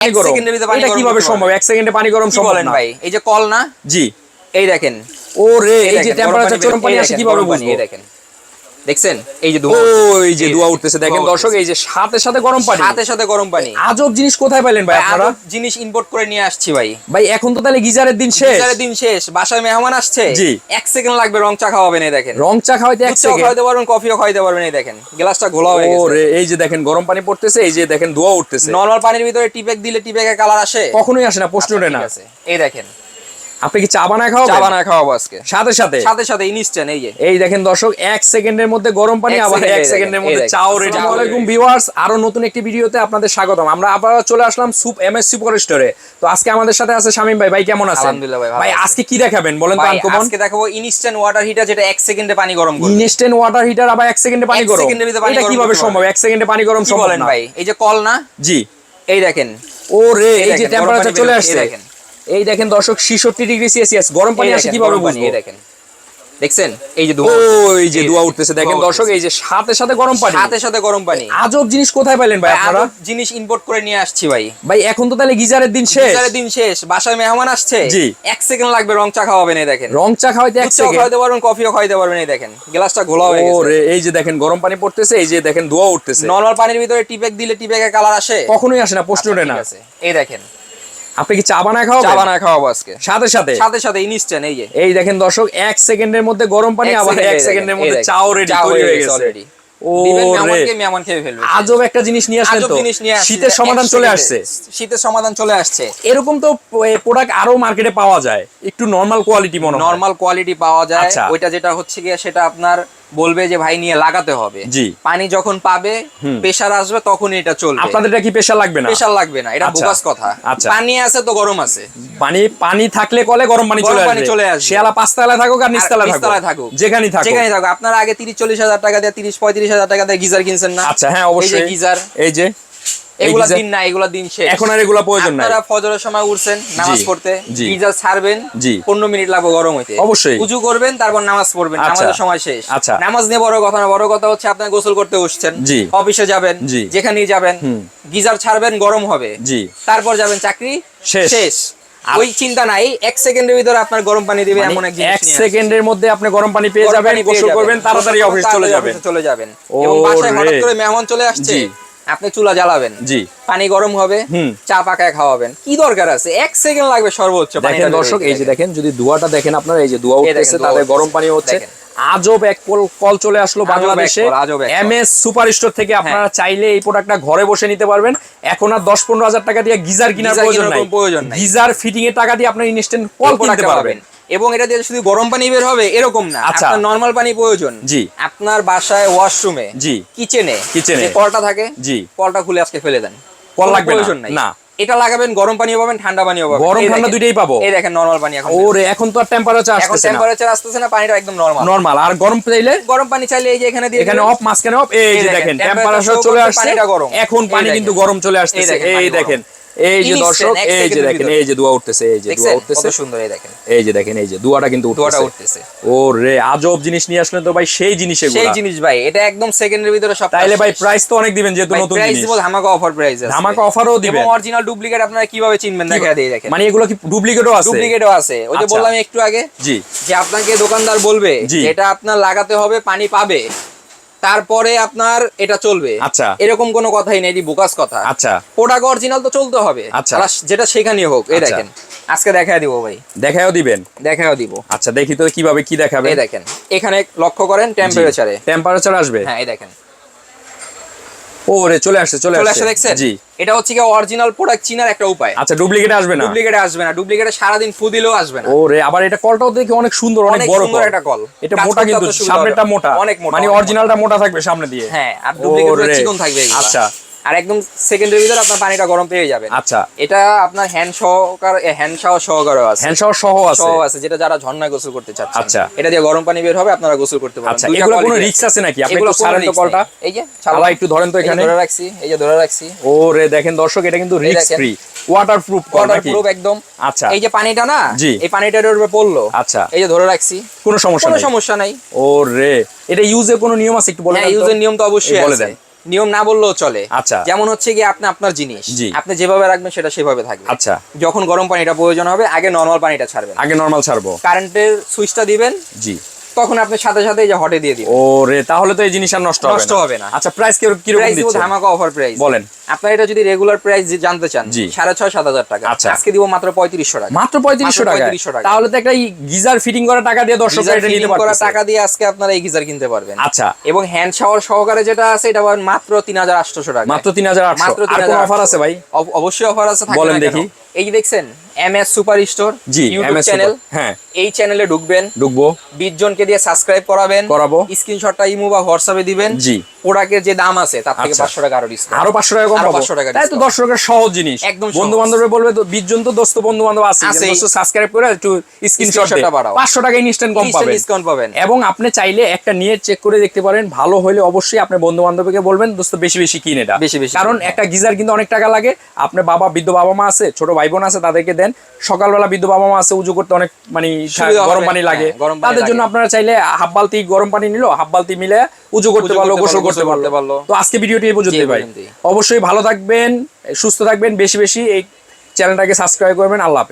এক সেকেন্ডের ভিতরে পানি গরম কিভাবে সম্ভব? 1 সেকেন্ডে পানি গরম সম্ভব না ভাই। এই যে কল না, জি এই দেখেন, ওরে এই যে টেম্পারেচার গরম পানি আসে কিভাবে বুঝবো? এই দেখেন, দেখছেন এই যে ধোঁয়া, এই যে ধোঁয়া উঠতেছে দেখেন দর্শক, এই যে সাথে সাথে গরম পানি, সাথে সাথে গরম পানি। আজব জিনিস কোথায় পাইলেন ভাই আপনারা? জিনিস ইম্পোর্ট করে নিয়ে আসছি ভাই। ভাই এখন তো তাহলে গিজারের দিন শেষ, গিজারের দিন শেষ, বাসায় মেহমান আসছে, জি 1 সেকেন্ড লাগবে রং চা খাওয়াবেন। এই দেখেন রং চা খাওয়াইতে 1 সেকেন্ড খাওয়াইতে পারবেন, কফিও খাওয়াইতে পারবেন। এই দেখেন গ্লাসটা ঘোলা হয়ে গেছে, ওরে এই যে দেখেন গরম পানি পড়তেছে, এই যে দেখেন ধোঁয়া উঠতেছে। নরমাল পানির ভিতরে টিপেক দিলে টিপেকের কালার আসে? কখনোই আসে না, প্রশ্ন ওঠে না। এই দেখেন আপনি কি চা বানায় খাওয়াবেন? চা বানায় খাওয়াবো আজকে, সাথে সাথে সাথে সাথে ইনস্ট্যান্ট। এই যে এই দেখেন দর্শক 1 সেকেন্ডের মধ্যে গরম পানি, আবার 1 সেকেন্ডের মধ্যে চাও রেডি। আসসালামু আলাইকুম ভিউয়ার্স, আরো নতুন একটি ভিডিওতে আপনাদের স্বাগতম। আমরা আবার চলে আসলাম এমএস সুপার স্টোরে। তো আজকে আমাদের সাথে আছে শামীম ভাই। ভাই কেমন আছেন? আলহামদুলিল্লাহ ভাই। ভাই আজকে কি দেখাবেন বলেন তো? আনকমন আজকে দেখাবো ইনস্ট্যান্ট ওয়াটার হিটার, যেটা 1 সেকেন্ডে পানি গরম করে। ইনস্ট্যান্ট ওয়াটার হিটার আবার 1 সেকেন্ডে পানি গরম, 1 সেকেন্ডের ভিতরে পানি গরম। এটা কিভাবে সম্ভব? 1 সেকেন্ডে পানি গরম সম্ভব না ভাই। এই যে কল না, জি এই দেখেন, ওরে এই যে টেম্পারেচার চলে আসছে, দেখেন এই দেখেন দর্শক 66 ডিগ্রি সেলসিয়াস গরম পানি আসে কিভাবে বুঝবো? এই দেখেন, দেখছেন এই যে ধোঁয়া, ওই যে ধোঁয়া উঠতেছে দেখেন দর্শক, এই যে সাথে সাথে গরম পানি, সাথে সাথে গরম পানি। আজব জিনিস কোথায় পাইলেন ভাই আপনারা? জিনিস ইম্পোর্ট করে নিয়ে আসছি ভাই। ভাই এখন তো তাহলে গিজারের দিন শেষ, গিজারের দিন শেষ, বাসায় মেহমান আসছে, জি 1 সেকেন্ড লাগবে রং চা খাওয়াবেন। এই দেখেন রং চা খাওয়াইতে 1 সেকেন্ড খাওয়াইতে পারবেন, কফিও খাওয়াইতে পারবেন। এই দেখেন গ্লাসটা ঘোলা হয়ে গেছে, ওরে এই যে দেখেন গরম পানি পড়তেছে, এই যে দেখেন ধোঁয়া উঠতেছে। নরমাল পানির ভিতরে টিপেক দিলে টিপেকের কালার আসে? কখনোই আসে না, প্রশ্ন ওঠে না। এই দেখেন আপনি কি চা বানায় খাওয়াবেন? চা বানায় খাওয়াবো আজকে, সাথে সাথে সাথে সাথে ইনস্ট্যান্ট। এই যে এই দেখেন দর্শক 1 সেকেন্ডের মধ্যে গরম পানি, আবার 1 সেকেন্ডের মধ্যে চাও রেডি তৈরি হয়ে গেছে অলরেডি। মেহমান খেয়ে ফেলবে। আজব একটা জিনিস নিয়ে আসলেন তো, শীতের সমাধান চলে আসছে, শীতের সমাধান চলে আসছে। এরকম তো প্রোডাক্ট আরো মার্কেটে পাওয়া যায়, একটু নরমাল কোয়ালিটি, মনে হয় নরমাল কোয়ালিটি পাওয়া যায়। ওইটা যেটা হচ্ছে গিয়ে সেটা আপনার বলবে যে ভাই নিয়ে লাগাতে হবে, জি পানি যখন পাবে প্রেসার আসবে তখনই এটা চলবে। আপনাদেরটা কি প্রেসার লাগবে না? প্রেসার লাগবে না, এটা বোগাস কথা। পানি আছে তো গরম আছে, পানি থাকলে কলে গরম পানি চলে আসবে। শিয়ালা 5 তলায় থাকুক আর নিচতলায় থাকুক, যেখানেই থাকুক। আপনারা আগে 30-40 হাজার টাকা দিয়ে, 30-35 হাজার টাকা দিয়ে গিজার কিনছেন না? আচ্ছা হ্যাঁ অবশ্যই। এই যে গিজার, এই যে এগুলা দিন না, এগুলা দিন শেষ, এখন আর এগুলা প্রয়োজন নাই। আপনারা ফজরের সময় উঠছেন নামাজ পড়তে, গিজার ছাড়বেন, 15 মিনিট লাগবে গরম হইতে, অবশ্যই ওযু করবেন, তারপর নামাজ পড়বেন, নামাজের সময় শেষ। নামাজ নিয়ে বড় কথা না, বড় কথা হচ্ছে আপনি গোসল করতে বসছেন, অফিসে যাবেন, যেখানেই যাবেন গিজার ছাড়বেন, গরম হবে, তারপর যাবেন চাকরি, শেষ। ওই চিন্তা নাই, 1 সেকেন্ডের ভিতরে আপনার গরম পানি দিবে এমন এক জিনিস। 1 সেকেন্ডের মধ্যে আপনি গরম পানি পেয়ে যাবেন, গোসল করবেন, তাড়াতাড়ি অফিস চলে যাবেন। এবং বাসায় হঠাৎ করে মেহমান চলে আসছে, আপনি চুলা জ্বালাবেন, জি পানি গরম হবে, চা পাকায় খাওয়াবেন, কি দরকার আছে? 1 সেকেন্ড লাগবে সর্বোচ্চ। দেখেন দর্শক এই যে দেখেন, যদি ধোঁয়াটা দেখেন আপনারা, এই যে ধোঁয়া উঠতেছে, তাতে গরম পানি হচ্ছে। আজব এক কল চলে আসলো বাংলাদেশে এমএস সুপার স্টোর থেকে। আপনারা চাইলে এই প্রোডাক্টটা ঘরে বসে নিতে পারবেন। এখন আর 10-15 হাজার টাকা দিয়ে গিজার কেনার প্রয়োজন নাই। গিজার ফিটিং এর টাকা দিয়ে আপনি ইনস্ট্যান্ট কল কিনতে পারবেন। এবং এটা দিয়ে শুধু গরম পানি বের হবে এরকম না, আপনার নরমাল পানি প্রয়োজন, জি আপনার বাসায় ওয়াশরুমে, জি কিচেনে যে কলটা থাকে, জি কলটা খুলে আজকে ফেলে দেন, কল লাগবে না। এটা লাগাবেন, গরম পানিও পাবেন, ঠান্ডা পানিও পাবেন, গরম ঠান্ডা দুইটাই পাবো। এই দেখেন নরমাল পানি এখন, ওরে এখন তো আর টেম্পারেচার আসতেছে না, পানিটা একদম নরমাল। আর গরম পানি চাইলে এই যে এখানে দিয়ে, এখানে অফ, মাঝখানে অফ, এই যে দেখেন টেম্পারেচার চলে আসছে, পানিটা গরম, এখন পানি কিন্তু গরম চলে আসতেছে। এই দেখেন এই যে দর্শক, এই যে দেখেন এই যে ধোঁয়া উঠতেছে, এই যে ধোঁয়া উঠতেছে, কত সুন্দর। এই দেখেন এই যে দেখেন এই যে ধোঁয়াটা কিন্তু উঠতেছে। ওরে আজব জিনিস নিয়ে আসলেন তো ভাই, সেই জিনিস এগুলো, সেই জিনিস ভাই। এটা একদম সেকেন্ডের ভিতরে সব। তাইলে ভাই প্রাইস তো অনেক দিবেন, যেহেতু নতুন জিনিস, ধামাকা অফার প্রাইস আছে, ধামাকা অফারও দিবেন। এবং অরিজিনাল ডুপ্লিকেট আপনারা কিভাবে চিনবেন দেখা দিয়ে দেখেন। মানে এগুলো কি ডুপ্লিকেটও আছে? ওই যে বললাম একটু আগে, জি যে আপনাকে দোকানদার বলবে এটা আপনার লাগাতে হবে, পানি পাবে, তারপরে আপনার এটা চলবে, আচ্ছা এরকম কোনো কথাই নেই, এটি বোকাস কথা। আচ্ছা প্রোডাক্ট অরিজিনাল তো চলতে হবে, আচ্ছা যেটা সেখানেই হোক। এই দেখেন আজকে দেখায় দিব ভাই, দেখায়ও দিব। আচ্ছা দেখি তো কিভাবে কি দেখাবে। এই দেখেন এখানে লক্ষ্য করেন টেম্পারেচার আসবে, হ্যাঁ এই দেখেন, ওরে চলে আসছে দেখছেন, জি এটা হচ্ছে কি অরিজিনাল প্রোডাক্ট চিনার একটা উপায়। আচ্ছা ডুপ্লিকেট আসবে না, ডুপ্লিকেটে সারা দিন ফু দিলেও আসবে না। ওরে আবার এটা কলটাও দেখি অনেক সুন্দর, অনেক বড় একটা কল, এটা মোটা, কিন্তু সামনেরটা মোটা, অনেক মোটা, মানে অরিজিনালটা মোটা থাকবে সামনে দিয়ে, হ্যাঁ আর ডুপ্লিকেটটা চিকন থাকবে। আচ্ছা আর একদম সেকেন্ডের ভিতরে আপনার পানিটা গরম পেয়ে যাবেন। আচ্ছা এটা আপনার হ্যান্ড শাওয়ার সহকারে আছে, হ্যান্ড শাওয়ার সহ আছে, যেটা যারা ঝর্ণায় গোসল করতে চাচ্ছেন, আচ্ছা এটা দিয়ে গরম পানি বের হবে, আপনারা গোসল করতে পারবেন। আচ্ছা এগুলো কোনো রিস্ক আছে নাকি? আপনি একটু ছাড়েন তো কলটা, এই যে চালা একটু ধরেন তো, এখানে ধরে রাখছি, এই যে ধরে রাখছি। ওরে দেখেন দর্শক, এটা কিন্তু রিস্ক ফ্রি, ওয়াটারপ্রুফ একদম। আচ্ছা এই যে পানিটা না, এই পানিটার উপরে পড়লো, আচ্ছা এই যে ধরে রাখছি, কোনো সমস্যা নাই। ওরে এটা ইউজের কোনো নিয়ম আছে একটু বলেন? হ্যাঁ ইউজের নিয়ম তো অবশ্যই বলে দেন। নিয়ম না বললেও চলে। আচ্ছা, যেমন হচ্ছে কি আপনি আপনার জিনিস আপনি যেভাবে রাখবেন সেটা সেভাবে থাকবে। আচ্ছা, যখন গরম পানিটা প্রয়োজন হবে আগে নরমাল পানিটা ছাড়বেন, আগে নরমাল ছাড়বো, কারেন্টের সুইচটা দিবেন, জি, তখন আপনি সাথে সাথে এই যে হটে দিয়ে দিবেন। ওরে, তাহলে তো এই জিনিস আর নষ্ট হবে না। আচ্ছা, প্রাইস কি রকম দিচ্ছেন? ধামাকা অফার প্রাইস। বলেন। আপনারা এটা যদি রেগুলার প্রাইস জানতে চান 6,500-7,000 টাকা, আজকে দিব মাত্র 3500 টাকা। মাত্র 3500 টাকা। তাহলে তো একটা গিজার ফিটিং করা টাকা দিয়ে দর্শকরা এটা নিতে পারবে। টাকা দিয়ে আজকে আপনারা এই গিজার কিনতে পারবেন। আচ্ছা, এবং হ্যান্ড শাওয়ার সহকারে যেটা আছে এটা মাত্র 3800 টাকা। মাত্র 3800। আর কোন অফার আছে ভাই? অবশ্যই অফার আছে, বলেন দেখি। এই যে দেখছেন MS super store YouTube channel, হ্যাঁ, এই চ্যানেলে ঢুকবো, 20 জনকে দিয়ে সাবস্ক্রাইব করাবো, স্ক্রিনশটটা ইমো বা হোয়াটসঅ্যাপে দিবেন, জি, প্রোডাক্টের যে দাম আছে তার থেকে 500 টাকা আরো ডিসকাউন্ট, আরো 500 টাকা কম পাবো। তাই তো দর্শকের সহজ জিনিস, বন্ধু বান্ধবরা বলবে তো 20 জন তো দোস্ত বন্ধু বান্ধব আছে, দোস্ত সাবস্ক্রাইব করে একটু স্ক্রিনশটটা বাড়াও, 500 টাকা ইনস্ট্যান্ট কম পাবেন, ডিসকাউন্ট পাবেন। এবং আপনি চাইলে একটা নিয়ে চেক করে দেখতে পারেন, ভালো হলে অবশ্যই আপনি বন্ধু বান্ধবকে বলবেন দোস্ত বেশি বেশি কিনে এটা, কারণ একটা গিজার কিন্তু অনেক টাকা লাগে। আপনার বৃদ্ধ বাবা মা আছে, ছোট ভাই বোন আছে, তাদেরকে দেন। সকালবেলা বৃদ্ধ বাবা মা আছে, উজু করতে অনেক গরম পানি লাগে, তাদের জন্য আপনারা চাইলে হাফ বালতি গরম পানি নিলো, হাফ বালতি মিলে উজু করতে পারলো, গোসল করতে পারলো। তো আজকে ভিডিওটি এই পর্যন্তই ভাই। অবশ্যই ভালো থাকবেন, সুস্থ থাকবেন, বেশি বেশি এই চ্যানেলটাকে সাবস্ক্রাইব করবেন। আল্লাহ হাফেজ।